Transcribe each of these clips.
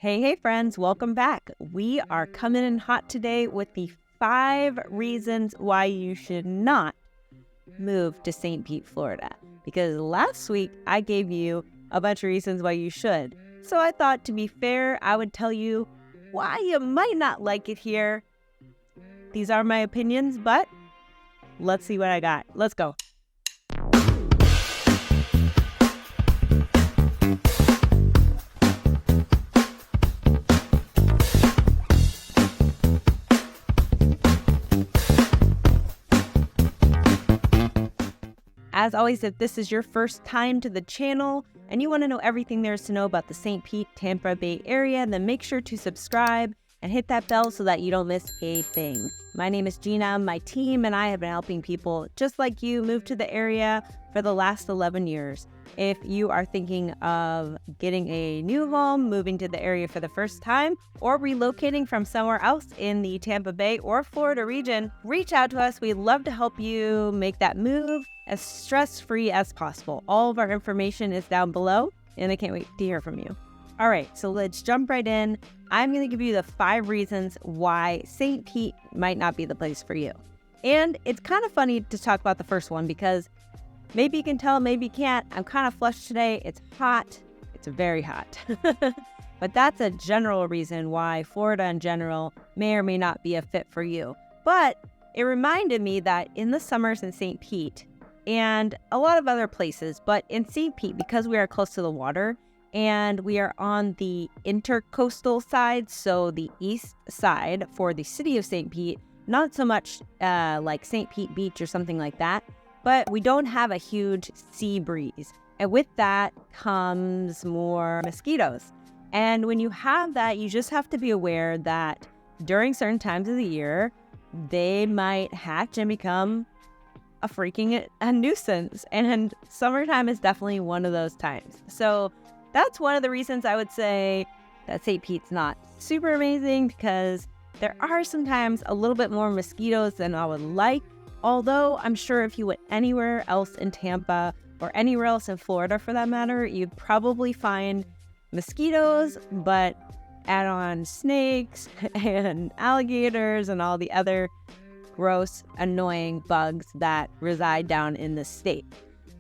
Hey friends, welcome back. We are coming in hot today with the 5 reasons why you should not move to St. Pete, Florida. Because last week I gave you a bunch of reasons why you should. So I thought, to be fair, I would tell you why you might not like it here. These are my opinions, but let's see what I got. Let's go. As always, if this is your first time to the channel and you want to know everything there is to know about the St. Pete, Tampa Bay area, then make sure to subscribe and hit that bell so that you don't miss a thing. My name is Gina. My team and I have been helping people just like you move to the area for the last 11 years. If you are thinking of getting a new home, moving to the area for the first time, or relocating from somewhere else in the Tampa Bay or Florida region, reach out to us. We'd love to help you make that move as stress-free as possible. All of our information is down below, and I can't wait to hear from you. All right, so let's jump right in. I'm going to give you the 5 reasons why St. Pete might not be the place for you. And it's kind of funny to talk about the first one because maybe you can tell, maybe you can't. I'm kind of flushed today. It's hot. It's very hot. But that's a general reason why Florida in general may or may not be a fit for you. But it reminded me that in the summers in St. Pete and a lot of other places, but in St. Pete, because we are close to the water and we are on the intercoastal side, so the east side for the city of St. Pete, not so much like St. Pete Beach or something like that, but we don't have a huge sea breeze. And with that comes more mosquitoes. And when you have that, you just have to be aware that during certain times of the year, they might hatch and become a nuisance. And summertime is definitely one of those times. So that's one of the reasons I would say that St. Pete's not super amazing, because there are sometimes a little bit more mosquitoes than I would like. Although I'm sure if you went anywhere else in Tampa or anywhere else in Florida for that matter, you'd probably find mosquitoes, but add on snakes and alligators and all the other gross, annoying bugs that reside down in the state.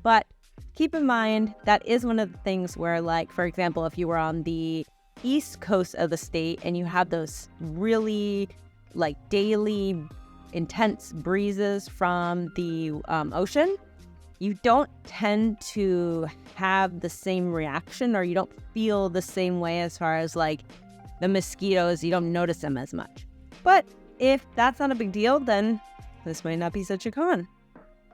But keep in mind, that is one of the things where, like, for example, if you were on the east coast of the state and you have those really like daily intense breezes from the ocean, you don't tend to have the same reaction, or you don't feel the same way as far as like the mosquitoes. You don't notice them as much. But if that's not a big deal, then this might not be such a con.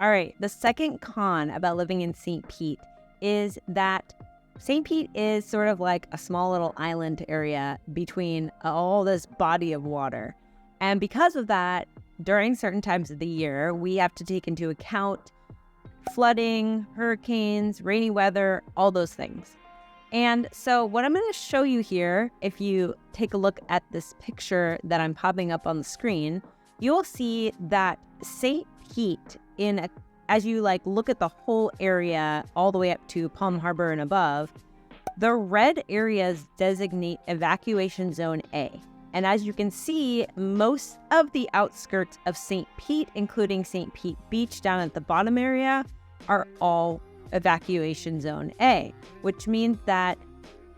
All right, the second con about living in St. Pete is that St. Pete is sort of like a small little island area between all this body of water. And because of that, during certain times of the year, we have to take into account flooding, hurricanes, rainy weather, all those things. And so what I'm going to show you here, if you take a look at this picture that I'm popping up on the screen, you'll see that St. Pete, as you like look at the whole area all the way up to Palm Harbor and above, the red areas designate evacuation zone A. And as you can see, most of the outskirts of St. Pete, including St. Pete Beach down at the bottom area, are all evacuation zone A, which means that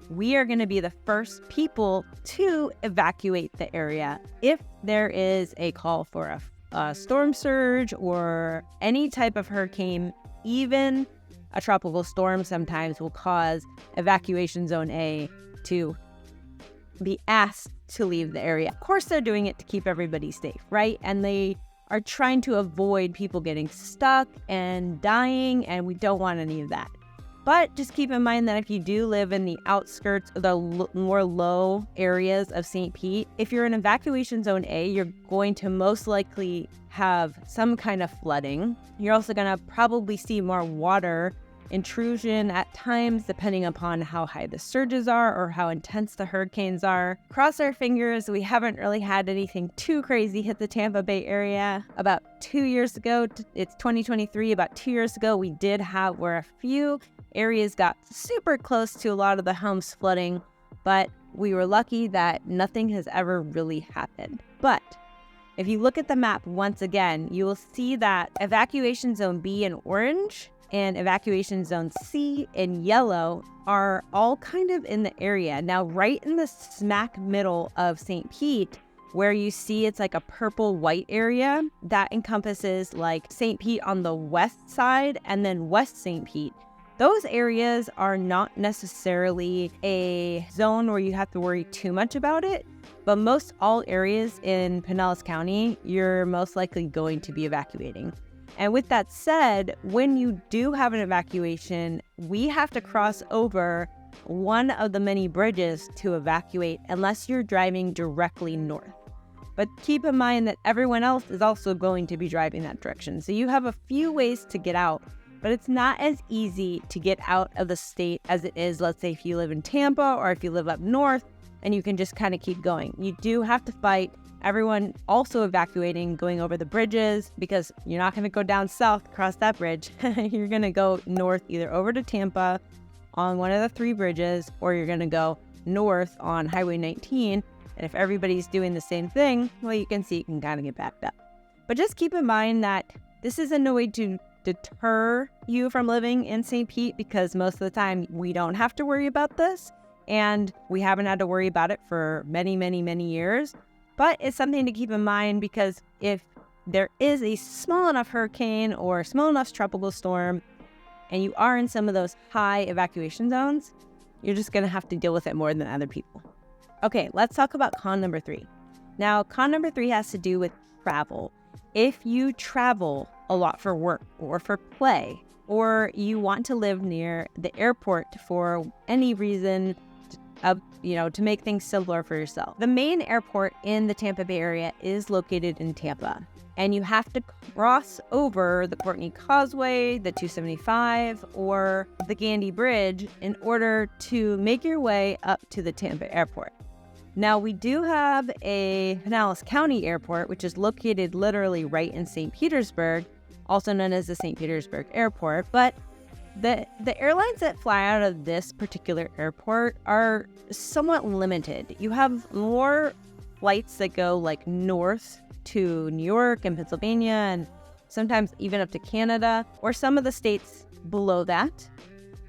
we are going to be the first people to evacuate the area if there is a call for a storm surge or any type of hurricane. Even a tropical storm sometimes will cause evacuation zone A to be asked to leave the area. Of course, they're doing it to keep everybody safe, right? And they are trying to avoid people getting stuck and dying, and we don't want any of that. But just keep in mind that if you do live in the outskirts of the more low areas of St. Pete, if you're in evacuation zone A, you're going to most likely have some kind of flooding. You're also going to probably see more water intrusion at times, depending upon how high the surges are or how intense the hurricanes are. Cross our fingers, we haven't really had anything too crazy hit the Tampa Bay area. About 2 years ago, it's 2023, about 2 years ago, we did have where a few areas got super close to a lot of the homes flooding, but we were lucky that nothing has ever really happened. But if you look at the map once again, you will see that evacuation zone B in orange and evacuation zone C in yellow are all kind of in the area. Now, right in the smack middle of St. Pete, where you see it's like a purple-white area, that encompasses like St. Pete on the west side and then West St. Pete. Those areas are not necessarily a zone where you have to worry too much about it, but most all areas in Pinellas County, you're most likely going to be evacuating. And with that said, when you do have an evacuation, we have to cross over one of the many bridges to evacuate unless you're driving directly north. But keep in mind that everyone else is also going to be driving that direction. So you have a few ways to get out, but it's not as easy to get out of the state as it is, let's say, if you live in Tampa or if you live up north and you can just kind of keep going. You do have to fight everyone also evacuating, going over the bridges, because you're not going to go down south across that bridge. You're going to go north, either over to Tampa on one of the 3 bridges, or you're going to go north on Highway 19. And if everybody's doing the same thing, well, you can see it can kind of get backed up. But just keep in mind that this is in no way to deter you from living in St. Pete, because most of the time we don't have to worry about this. And we haven't had to worry about it for many, many, many years. But it's something to keep in mind, because if there is a small enough hurricane or small enough tropical storm and you are in some of those high evacuation zones, you're just going to have to deal with it more than other people. Okay, let's talk about con number 3. Now, con number 3 has to do with travel. If you travel a lot for work or for play, or you want to live near the airport for any reason, to make things simpler for yourself. The main airport in the Tampa Bay area is located in Tampa, and you have to cross over the Courtney Causeway, the 275, or the Gandy Bridge in order to make your way up to the Tampa airport. Now, we do have a Pinellas County airport, which is located literally right in St. Petersburg, also known as the St. Petersburg Airport, but the airlines that fly out of this particular airport are somewhat limited. You have more flights that go like north to New York and Pennsylvania, and sometimes even up to Canada or some of the states below that.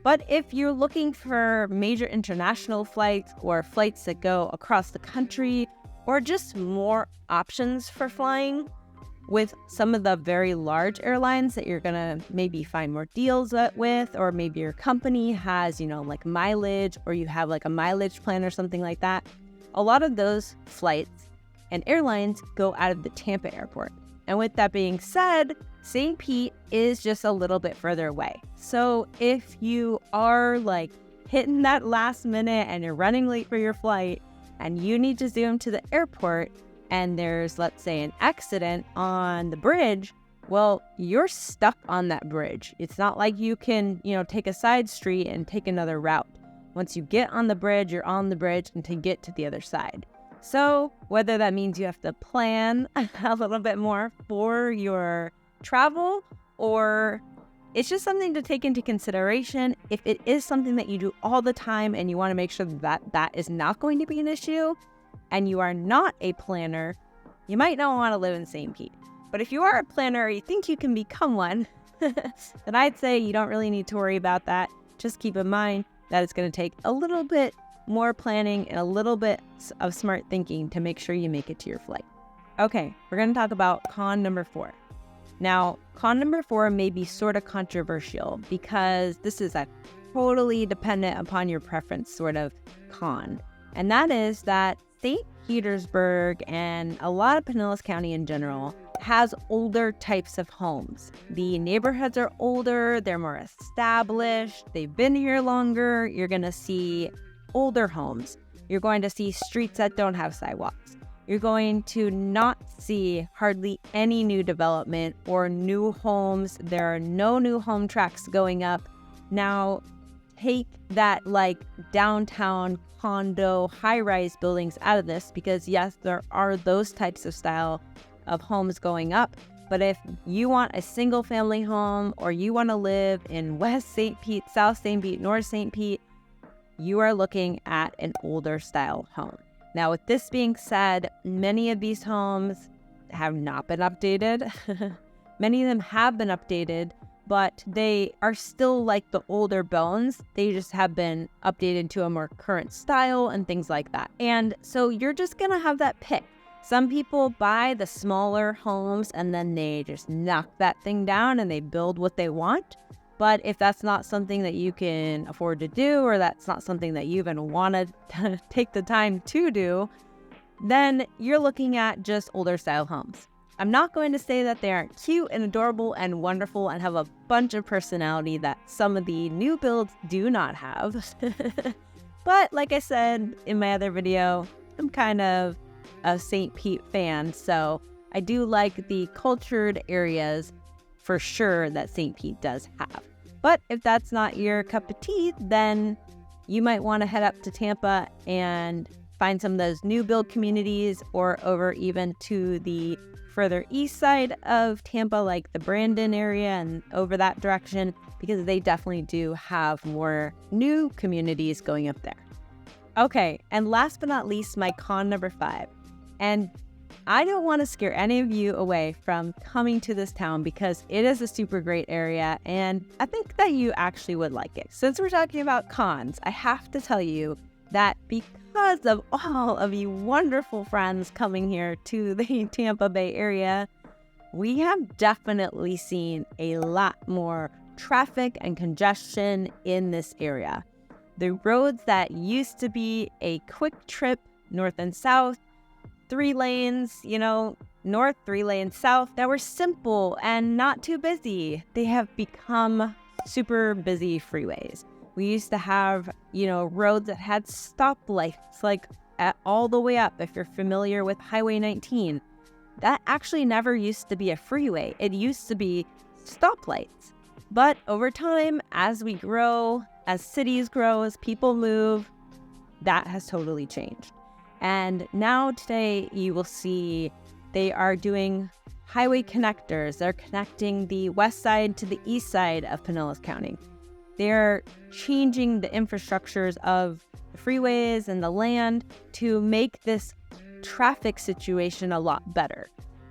But if you're looking for major international flights or flights that go across the country, or just more options for flying with some of the very large airlines that you're going to maybe find more deals with, or maybe your company has, like mileage, or you have like a mileage plan or something like that, a lot of those flights and airlines go out of the Tampa airport. And with that being said, St. Pete is just a little bit further away. So if you are like hitting that last minute and you're running late for your flight and you need to zoom to the airport and there's, let's say, an accident on the bridge, well, you're stuck on that bridge. It's not like you can, take a side street and take another route. Once you get on the bridge, you're on the bridge and to get to the other side. So whether that means you have to plan a little bit more for your travel, or it's just something to take into consideration. If it is something that you do all the time and you want to make sure that that is not going to be an issue, and you are not a planner, you might not want to live in St. Pete. But if you are a planner or you think you can become one, then I'd say you don't really need to worry about that. Just keep in mind that it's going to take a little bit more planning and a little bit of smart thinking to make sure you make it to your flight. Okay, we're going to talk about con number 4. Now, con number 4 may be sort of controversial because this is a totally dependent upon your preference sort of con. And that is that St. Petersburg and a lot of Pinellas County in general has older types of homes. The neighborhoods are older, they're more established, they've been here longer. You're going to see older homes. You're going to see streets that don't have sidewalks. You're going to not see hardly any new development or new homes. There are no new home tracks going up. Now, take that like downtown condo high-rise buildings out of this, because yes, there are those types of style of homes going up. But if you want a single family home, or you want to live in West St. Pete, South St. Pete, North St. Pete, you are looking at an older style home. Now, with this being said, many of these homes have not been updated. Many of them have been updated, but they are still like the older bones. They just have been updated to a more current style and things like that. And so you're just gonna have that pick. Some people buy the smaller homes and then they just knock that thing down and they build what they want. But if that's not something that you can afford to do, or that's not something that you even want to take the time to do, then you're looking at just older style homes. I'm not going to say that they aren't cute and adorable and wonderful and have a bunch of personality that some of the new builds do not have. But like I said in my other video, I'm kind of a St. Pete fan, so I do like the cultured areas for sure that St. Pete does have. But if that's not your cup of tea, then you might want to head up to Tampa and find some of those new build communities, or over even to the further east side of Tampa, like the Brandon area and over that direction, because they definitely do have more new communities going up there. Okay, and last but not least, my con number 5. And I don't want to scare any of you away from coming to this town because it is a super great area and I think that you actually would like it. Since we're talking about cons, I have to tell you that because of all of you wonderful friends coming here to the Tampa Bay area, we have definitely seen a lot more traffic and congestion in this area. The roads that used to be a quick trip north and south, 3 lanes, north, 3 lanes south, that were simple and not too busy, they have become super busy freeways. We used to have, roads that had stoplights, like all the way up. If you're familiar with Highway 19, that actually never used to be a freeway. It used to be stoplights. But over time, as we grow, as cities grow, as people move, that has totally changed. And now today you will see they are doing highway connectors. They're connecting the west side to the east side of Pinellas County. They're changing the infrastructures of the freeways and the land to make this traffic situation a lot better.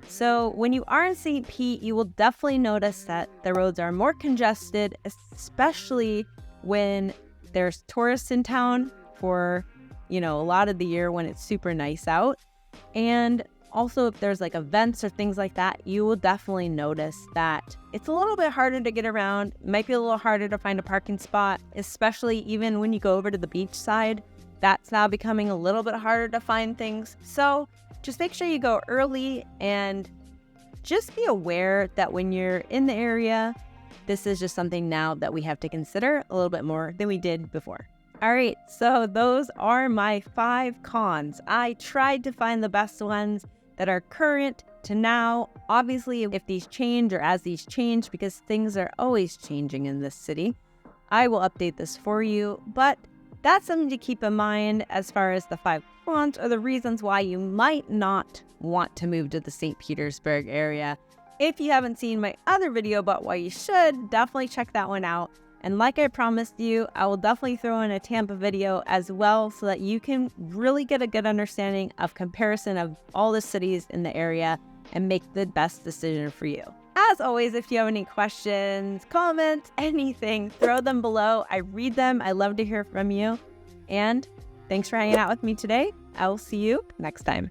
So when you are in St. Pete, you will definitely notice that the roads are more congested, especially when there's tourists in town for a lot of the year when it's super nice out. And also if there's like events or things like that, you will definitely notice that it's a little bit harder to get around. It might be a little harder to find a parking spot, especially even when you go over to the beach side. That's now becoming a little bit harder to find things. So just make sure you go early and just be aware that when you're in the area, this is just something now that we have to consider a little bit more than we did before. All right, so those are my 5 cons. I tried to find the best ones that are current to now. Obviously, if these change or as these change, because things are always changing in this city, I will update this for you. But that's something to keep in mind as far as the 5 cons or the reasons why you might not want to move to the St. Petersburg area. If you haven't seen my other video about why you should, definitely check that one out. And like I promised you, I will definitely throw in a Tampa video as well so that you can really get a good understanding of comparison of all the cities in the area and make the best decision for you. As always, if you have any questions, comments, anything, throw them below. I read them. I love to hear from you. And thanks for hanging out with me today. I will see you next time.